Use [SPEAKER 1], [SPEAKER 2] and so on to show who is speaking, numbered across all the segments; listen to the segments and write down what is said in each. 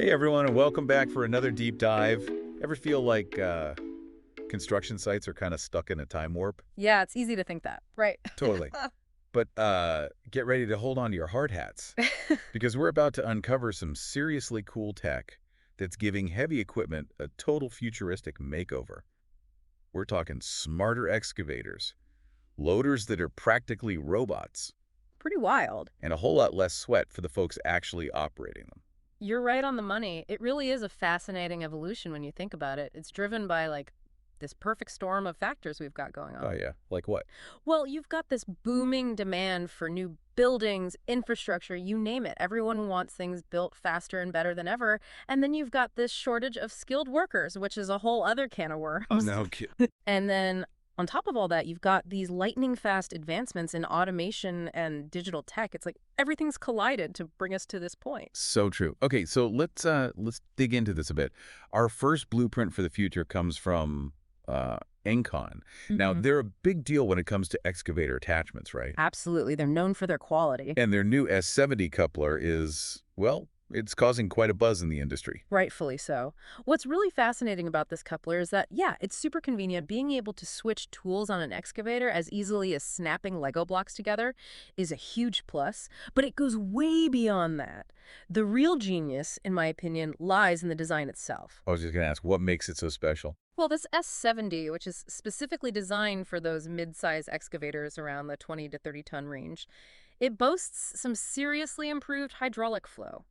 [SPEAKER 1] Hey everyone, and welcome back for another deep dive. Ever feel like construction sites are kind of stuck in a time warp?
[SPEAKER 2] Yeah, it's easy to think that. Right.
[SPEAKER 1] Totally. But get ready to hold on to your hard hats because we're about to uncover some seriously cool tech that's giving heavy equipment a total futuristic makeover. We're talking smarter excavators, loaders that are practically robots,
[SPEAKER 2] Pretty wild.
[SPEAKER 1] and a whole lot less sweat for the folks actually operating them.
[SPEAKER 2] You're right on the money. It really is a fascinating evolution when you think about it. It's driven by, this perfect storm of factors we've got going
[SPEAKER 1] Oh
[SPEAKER 2] on.
[SPEAKER 1] yeah, like what?
[SPEAKER 2] Well, you've got this booming demand for new buildings, infrastructure, you name it. Everyone wants things built faster and better than ever. And then you've got this shortage of skilled workers, which is a whole other can of worms.
[SPEAKER 1] No kid.
[SPEAKER 2] And then on top of all that, you've got these lightning fast advancements in automation and digital tech. It's like everything's collided to bring us to this point.
[SPEAKER 1] So true. Okay, so let's dig into this a bit. Our first blueprint for the future comes from engcon. Now,
[SPEAKER 2] Mhm.
[SPEAKER 1] they're a big deal when it comes to excavator attachments, right?
[SPEAKER 2] Absolutely. They're known for their quality.
[SPEAKER 1] And their new S70 coupler is, well, it's causing quite a buzz in the industry.
[SPEAKER 2] Rightfully so. What's really fascinating about this coupler is that, yeah, it's super convenient. Being able to switch tools on an excavator as easily as snapping Lego blocks together is a huge plus, but it goes way beyond that. The real genius, in my opinion, lies in the design itself.
[SPEAKER 1] I was just going to ask, what makes it so special?
[SPEAKER 2] Well, this S70, which is specifically designed for those mid-size excavators around the 20 to 30-ton range, it boasts some seriously improved hydraulic flow.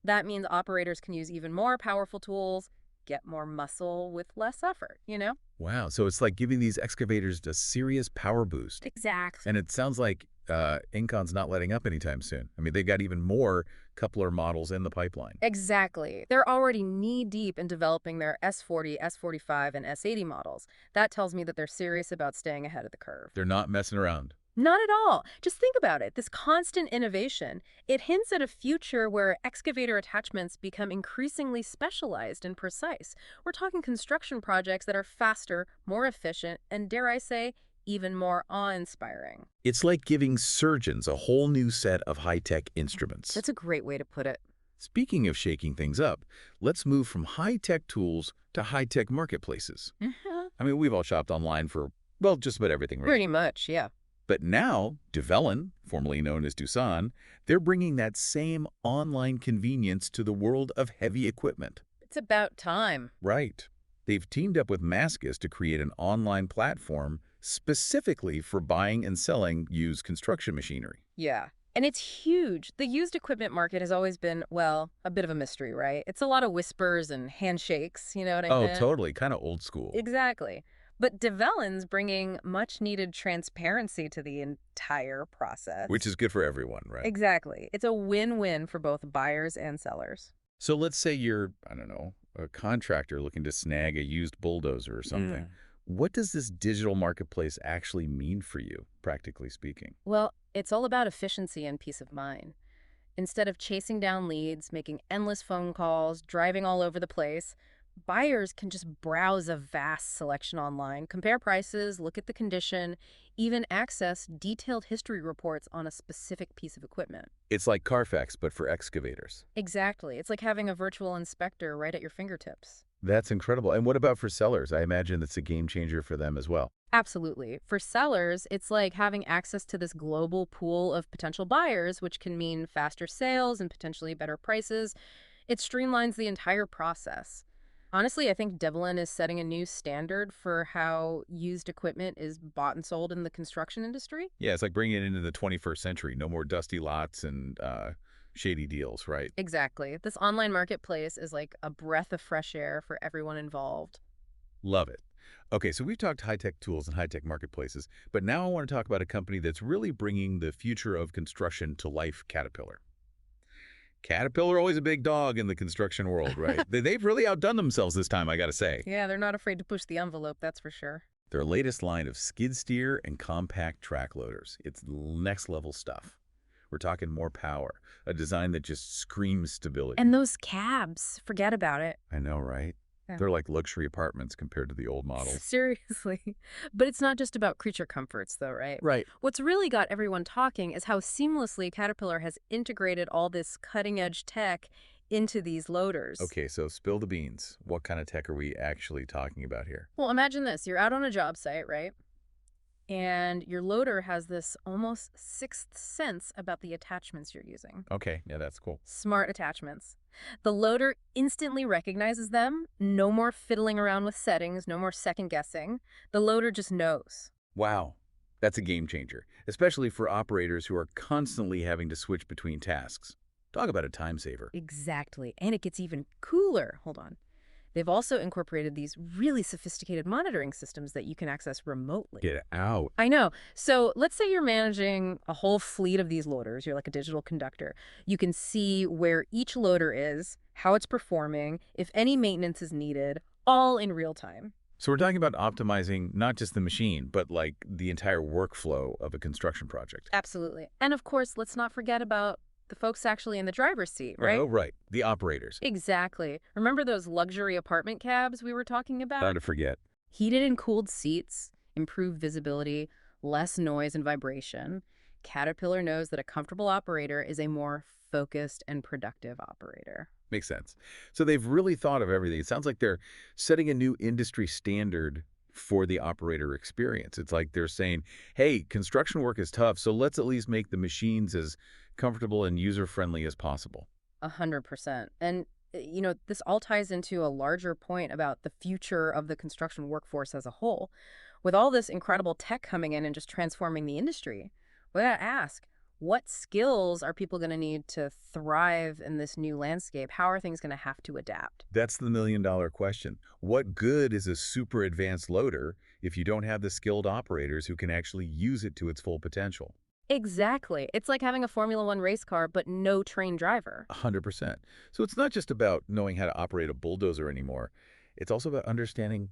[SPEAKER 2] That means operators can use even more powerful tools, get more muscle with less effort, you know?
[SPEAKER 1] Wow, so it's like giving these excavators a serious power boost.
[SPEAKER 2] Exactly.
[SPEAKER 1] And it sounds like engcon's not letting up anytime soon. I mean, they've got even more coupler models in the pipeline.
[SPEAKER 2] Exactly. They're already knee-deep in developing their S40, S45, and S80 models. That tells me that they're serious about staying ahead of the curve.
[SPEAKER 1] They're not messing around.
[SPEAKER 2] Not at all. Just think about it. This constant innovation, it hints at a future where excavator attachments become increasingly specialized and precise. We're talking construction projects that are faster, more efficient, and dare I say, even more awe-inspiring.
[SPEAKER 1] It's like giving surgeons a whole new set of high-tech instruments.
[SPEAKER 2] That's a great way to put it.
[SPEAKER 1] Speaking of shaking things up, let's move from high-tech tools to high-tech marketplaces.
[SPEAKER 2] Mhm.
[SPEAKER 1] I mean, we've all shopped online for, well, just about everything, right?
[SPEAKER 2] Pretty much, yeah.
[SPEAKER 1] But now, Develon, formerly known as Doosan, they're bringing that same online convenience to the world of heavy equipment.
[SPEAKER 2] It's about time.
[SPEAKER 1] Right. They've teamed up with Mascus to create an online platform specifically for buying and selling used construction machinery.
[SPEAKER 2] Yeah. And it's huge. The used equipment market has always been, well, a bit of a mystery, right? It's a lot of whispers and handshakes, you know what I
[SPEAKER 1] Oh,
[SPEAKER 2] mean?
[SPEAKER 1] totally. Kind of old school.
[SPEAKER 2] Exactly. But Develon's bringing much-needed transparency to the entire process.
[SPEAKER 1] Which is good for everyone, right?
[SPEAKER 2] Exactly. It's a win-win for both buyers and sellers.
[SPEAKER 1] So let's say you're, I don't know, a contractor looking to snag a used bulldozer or something.
[SPEAKER 2] Mm.
[SPEAKER 1] What does this digital marketplace actually mean for you, practically speaking?
[SPEAKER 2] Well, it's all about efficiency and peace of mind. Instead of chasing down leads, making endless phone calls, driving all over the place, buyers can just browse a vast selection online, compare prices, look at the condition, even access detailed history reports on a specific piece of equipment.
[SPEAKER 1] It's like Carfax, but for excavators.
[SPEAKER 2] Exactly. It's like having a virtual inspector right at your fingertips.
[SPEAKER 1] That's incredible. And what about for sellers? I imagine that's a game changer for them as well.
[SPEAKER 2] Absolutely. For sellers, it's like having access to this global pool of potential buyers, which can mean faster sales and potentially better prices. It streamlines the entire process. Honestly, I think Develon is setting a new standard for how used equipment is bought and sold in the construction industry.
[SPEAKER 1] Yeah, it's like bringing it into the 21st century. No more dusty lots and shady deals, right?
[SPEAKER 2] Exactly. This online marketplace is like a breath of fresh air for everyone involved.
[SPEAKER 1] Love it. Okay, so we've talked high-tech tools and high-tech marketplaces, but now I want to talk about a company that's really bringing the future of construction to life, Caterpillar. Caterpillar, always a big dog in the construction world, right? They've really outdone themselves this time, I got to say.
[SPEAKER 2] Yeah, they're not afraid to push the envelope, that's for sure.
[SPEAKER 1] Their latest line of skid steer and compact track loaders. It's next level stuff. We're talking more power, a design that just screams stability.
[SPEAKER 2] And those cabs, forget about it.
[SPEAKER 1] I know, right?
[SPEAKER 2] Yeah.
[SPEAKER 1] They're like luxury apartments compared to the old models.
[SPEAKER 2] Seriously. But it's not just about creature comforts, though, right?
[SPEAKER 1] Right.
[SPEAKER 2] What's really got everyone talking is how seamlessly Caterpillar has integrated all this cutting-edge tech into these loaders.
[SPEAKER 1] Okay, so spill the beans. What kind of tech are we actually talking about here?
[SPEAKER 2] Well, imagine this. You're out on a job site, right? And your loader has this almost sixth sense about the attachments you're using.
[SPEAKER 1] Okay, yeah, that's cool.
[SPEAKER 2] Smart attachments. The loader instantly recognizes them. No more fiddling around with settings, no more second guessing. The loader just knows.
[SPEAKER 1] Wow, that's a game changer, especially for operators who are constantly having to switch between tasks. Talk about a time saver.
[SPEAKER 2] Exactly. And it gets even cooler. Hold on. They've also incorporated these really sophisticated monitoring systems that you can access remotely.
[SPEAKER 1] Get out.
[SPEAKER 2] I know. So let's say you're managing a whole fleet of these loaders. You're like a digital conductor. You can see where each loader is, how it's performing, if any maintenance is needed, all in real time.
[SPEAKER 1] So we're talking about optimizing not just the machine, but like the entire workflow of a construction project.
[SPEAKER 2] Absolutely. And of course, let's not forget about the folks actually in the driver's seat, right?
[SPEAKER 1] Oh, right. The operators.
[SPEAKER 2] Exactly. Remember those luxury apartment cabs we were talking about?
[SPEAKER 1] Not to forget.
[SPEAKER 2] Heated and cooled seats, improved visibility, less noise and vibration. Caterpillar knows that a comfortable operator is a more focused and productive operator.
[SPEAKER 1] Makes sense. So they've really thought of everything. It sounds like they're setting a new industry standard for the operator experience. It's like they're saying, hey, construction work is tough, so let's at least make the machines as comfortable and user-friendly as possible.
[SPEAKER 2] 100%. And, this all ties into a larger point about the future of the construction workforce as a whole. With all this incredible tech coming in and just transforming the industry, we gotta ask, what skills are people going to need to thrive in this new landscape? How are things going to have to adapt?
[SPEAKER 1] That's the million-dollar question. What good is a super advanced loader if you don't have the skilled operators who can actually use it to its full potential?
[SPEAKER 2] Exactly. It's like having a Formula One race car, but no trained driver.
[SPEAKER 1] 100%. So it's not just about knowing how to operate a bulldozer anymore. It's also about understanding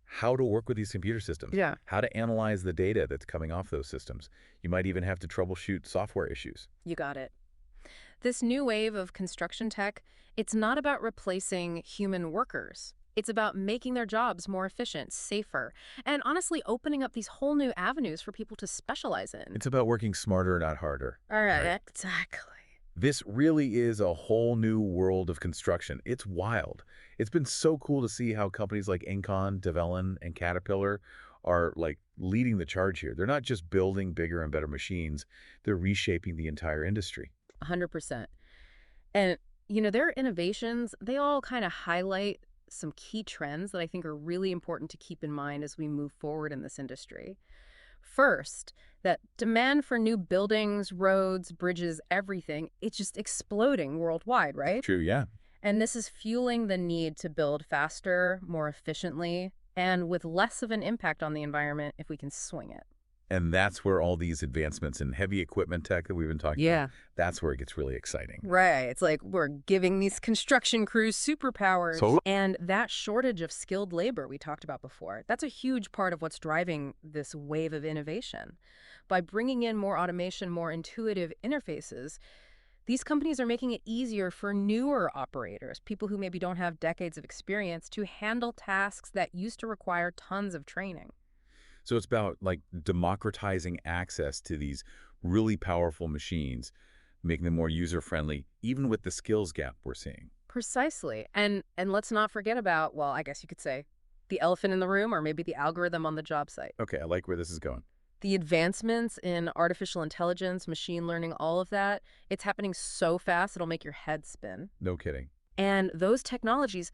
[SPEAKER 1] how to work with these computer systems,
[SPEAKER 2] Yeah.
[SPEAKER 1] how to analyze the data that's coming off those systems. You might even have to troubleshoot software issues.
[SPEAKER 2] You got it. This new wave of construction tech, it's not about replacing human workers. It's about making their jobs more efficient, safer, and honestly opening up these whole new avenues for people to specialize in.
[SPEAKER 1] It's about working smarter, not harder.
[SPEAKER 2] All right,
[SPEAKER 1] Right.
[SPEAKER 2] exactly.
[SPEAKER 1] This really is a whole new world of construction. It's wild. It's been so cool to see how companies like engcon, Develon, and Caterpillar are like leading the charge here. They're not just building bigger and better machines, they're reshaping the entire industry.
[SPEAKER 2] 100%. And, their innovations, they all kind of highlight some key trends that I think are really important to keep in mind as we move forward in this industry. First, that demand for new buildings, roads, bridges, everything, it's just exploding worldwide, right?
[SPEAKER 1] True, yeah.
[SPEAKER 2] And this is fueling the need to build faster, more efficiently, and with less of an impact on the environment if we can swing it.
[SPEAKER 1] And that's where all these advancements in heavy equipment tech that we've been talking about,
[SPEAKER 2] Yeah.
[SPEAKER 1] that's where it gets really exciting.
[SPEAKER 2] Right. It's like we're giving these construction crews superpowers.
[SPEAKER 1] So-
[SPEAKER 2] And that shortage of skilled labor we talked about before, that's a huge part of what's driving this wave of innovation. By bringing in more automation, more intuitive interfaces, these companies are making it easier for newer operators, people who maybe don't have decades of experience, to handle tasks that used to require tons of training.
[SPEAKER 1] So it's about like democratizing access to these really powerful machines, making them more user-friendly, even with the skills gap we're seeing.
[SPEAKER 2] Precisely. And let's not forget about, well, I guess you could say, the elephant in the room, or maybe the algorithm on the job site.
[SPEAKER 1] Okay, I like where this is going.
[SPEAKER 2] The advancements in artificial intelligence, machine learning, all of that, it's happening so fast it'll make your head spin.
[SPEAKER 1] No kidding.
[SPEAKER 2] And those technologies,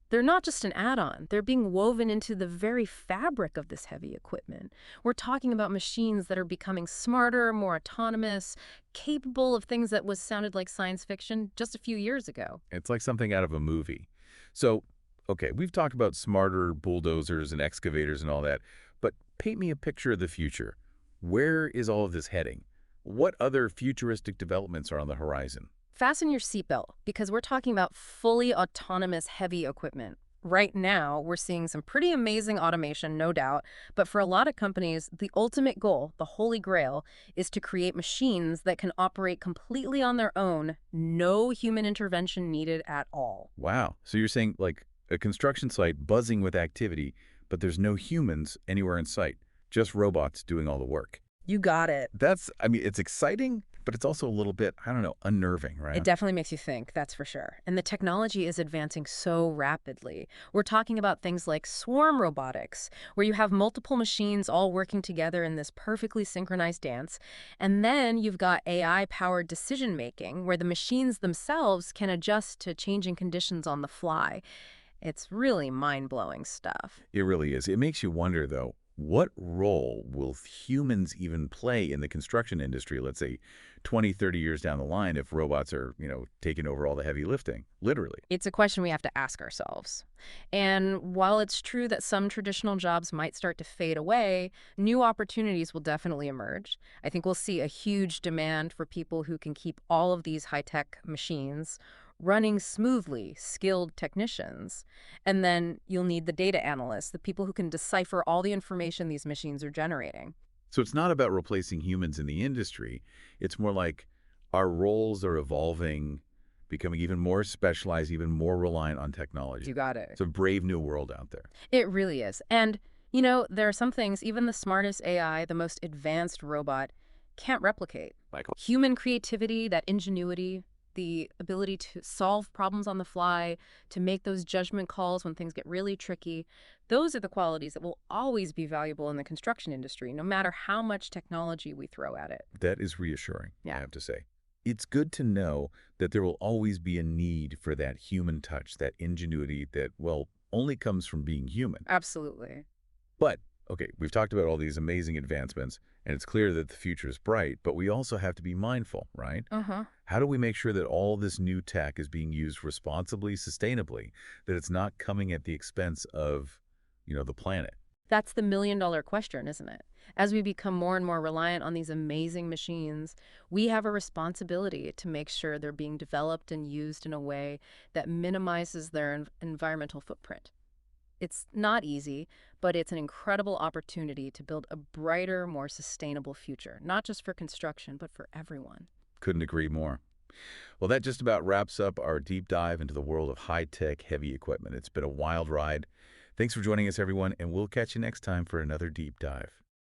[SPEAKER 2] they're not just an add-on. They're being woven into the very fabric of this heavy equipment. We're talking about machines that are becoming smarter, more autonomous, capable of things that sounded like science fiction just a few years ago.
[SPEAKER 1] It's like something out of a movie. So, okay, we've talked about smarter bulldozers and excavators and all that, but paint me a picture of the future. Where is all of this heading? What other futuristic developments are on the horizon?
[SPEAKER 2] Fasten your seatbelt, because we're talking about fully autonomous heavy equipment. Right now, we're seeing some pretty amazing automation, no doubt, but for a lot of companies, the ultimate goal, the holy grail, is to create machines that can operate completely on their own, no human intervention needed at all.
[SPEAKER 1] Wow. So you're saying like a construction site buzzing with activity, but there's no humans anywhere in sight, just robots doing all the work.
[SPEAKER 2] You got it.
[SPEAKER 1] I mean, it's exciting, But it's also a little bit, I don't know, unnerving,
[SPEAKER 2] It
[SPEAKER 1] right?
[SPEAKER 2] definitely makes you think, that's for sure. And the technology is advancing so rapidly. We're talking about things like swarm robotics, where you have multiple machines all working together in this perfectly synchronized dance. And then you've got AI-powered decision making, where the machines themselves can adjust to changing conditions on the fly. It's really mind-blowing stuff.
[SPEAKER 1] It really is. It makes you wonder, though, what role will humans even play in the construction industry, let's say 20, 30 years down the line, if robots are, taking over all the heavy lifting, literally?
[SPEAKER 2] It's a question we have to ask ourselves. And while it's true that some traditional jobs might start to fade away, new opportunities will definitely emerge. I think we'll see a huge demand for people who can keep all of these high-tech machines running smoothly, skilled technicians. And then you'll need the data analysts, the people who can decipher all the information these machines are generating.
[SPEAKER 1] So it's not about replacing humans in the industry. It's more like our roles are evolving, becoming even more specialized, even more reliant on
[SPEAKER 2] You
[SPEAKER 1] technology.
[SPEAKER 2] got it.
[SPEAKER 1] It's a brave new world out there.
[SPEAKER 2] It really is. And, there are some things even the smartest AI, the most advanced robot, can't replicate.
[SPEAKER 1] Like,
[SPEAKER 2] Human creativity, that ingenuity, the ability to solve problems on the fly, to make those judgment calls when things get really tricky, those are the qualities that will always be valuable in the construction industry, no matter how much technology we throw at it.
[SPEAKER 1] that is reassuring, I
[SPEAKER 2] Yeah,
[SPEAKER 1] have to say. It's good to know that there will always be a need for that human touch, that ingenuity that, well, only comes from being human.
[SPEAKER 2] absolutely.
[SPEAKER 1] But, okay, we've talked about all these amazing advancements, and it's clear that the future is bright, but we also have to be mindful, right?
[SPEAKER 2] Uh-huh.
[SPEAKER 1] How do we make sure that all this new tech is being used responsibly, sustainably, that it's not coming at the expense of, the planet?
[SPEAKER 2] That's the million-dollar question, isn't it? As we become more and more reliant on these amazing machines, we have a responsibility to make sure they're being developed and used in a way that minimizes their environmental footprint. It's not easy, but it's an incredible opportunity to build a brighter, more sustainable future, not just for construction, but for everyone.
[SPEAKER 1] Couldn't agree more. Well, that just about wraps up our deep dive into the world of high-tech heavy equipment. It's been a wild ride. Thanks for joining us, everyone, and we'll catch you next time for another deep dive.